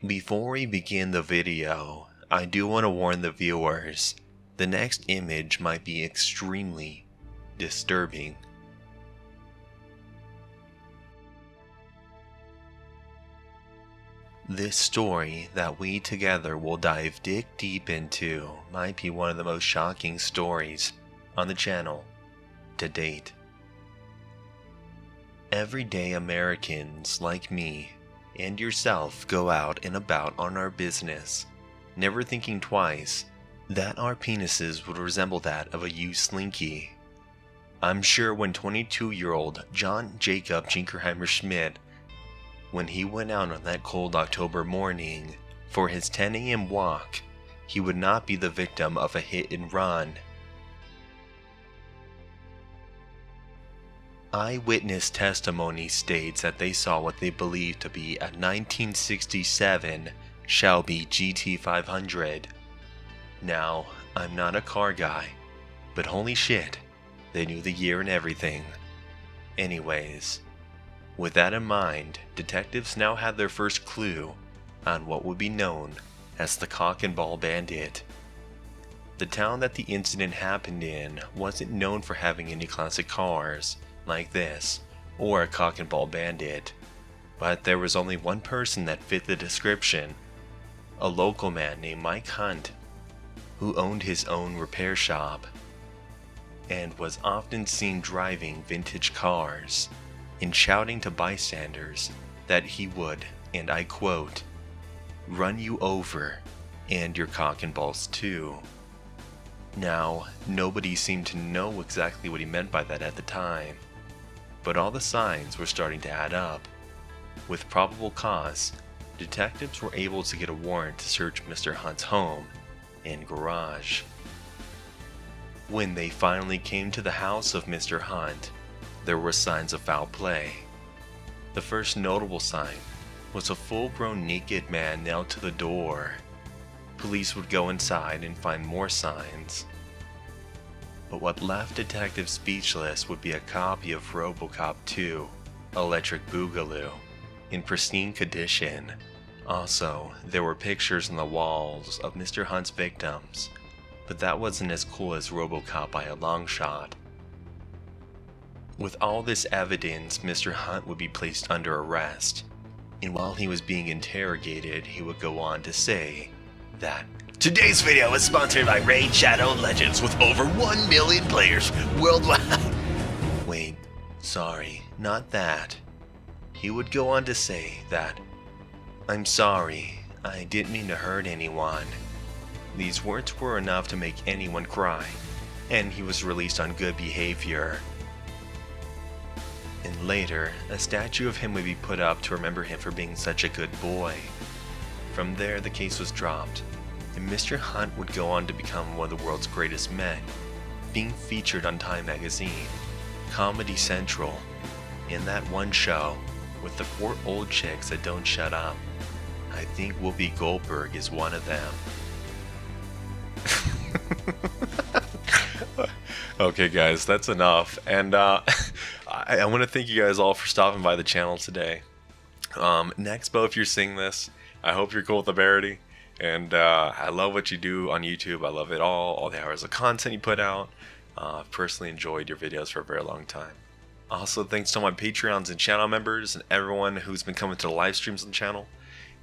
Before we begin the video, I do want to warn the viewers, the next image might be extremely disturbing. This story that we together will dive deep into might be one of the most shocking stories on the channel to date. Everyday Americans like me and yourself go out and about on our business, never thinking twice that our penises would resemble that of a used slinky. I'm sure when 22-year-old John Jacob Jinkerheimer Schmidt, when he went out on that cold October morning for his 10 a.m. walk, he would not be the victim of a hit and run. Eyewitness testimony states that they saw what they believed to be a 1967 Shelby GT500. Now, I'm not a car guy, but holy shit, they knew the year and everything. Anyways, with that in mind, detectives now had their first clue on what would be known as the Cock and Ball Bandit. The town that the incident happened in wasn't known for having any classic cars like this, or a Cock and Ball Bandit, but there was only one person that fit the description, a local man named MikeHunt, who owned his own repair shop, and was often seen driving vintage cars, and shouting to bystanders that he would, and I quote, "run you over, and your cock and balls too." Now, nobody seemed to know exactly what he meant by that at the time, but all the signs were starting to add up. With probable cause, detectives were able to get a warrant to search Mr. Hunt's home and garage. When they finally came to the house of Mr. Hunt, there were signs of foul play. The first notable sign was a full-grown naked man nailed to the door. Police would go inside and find more signs. But what left detectives speechless would be a copy of RoboCop 2, Electric Boogaloo, in pristine condition. Also, there were pictures on the walls of Mr. Hunt's victims, but that wasn't as cool as RoboCop by a long shot. With all this evidence, Mr. Hunt would be placed under arrest, and while he was being interrogated, he would go on to say that today's video is sponsored by Raid Shadow Legends with over 1 million players worldwide. Wait, sorry, not that. He would go on to say that, "I'm sorry, I didn't mean to hurt anyone." These words were enough to make anyone cry, and he was released on good behavior. And later, a statue of him would be put up to remember him for being such a good boy. From there, the case was dropped, and Mr. Hunt would go on to become one of the world's greatest men, being featured on Time Magazine, Comedy Central, in that one show with the 4 old chicks that don't shut up. I think Whoopi Goldberg is one of them. Okay guys, that's enough, and I want to thank you guys all for stopping by the channel today. Nexpo, if you're seeing this, I hope you're cool with the parody, and I love what you do on YouTube. I love it all the hours of content you put out. I've personally enjoyed your videos for a very long time. Also, thanks to my Patreons and channel members and everyone who's been coming to the live streams on the channel.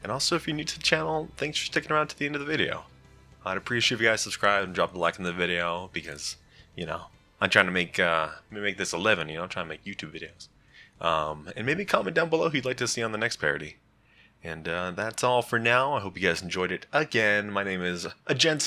And also, if you're new to the channel, thanks for sticking around to the end of the video. I'd appreciate if you guys subscribe and drop a like on the video because, you know, I'm trying to make this a living, you know, I'm trying to make YouTube videos. And maybe comment down below who you'd like to see on the next parody. And that's all for now. I hope you guys enjoyed it again. My name is Gensen.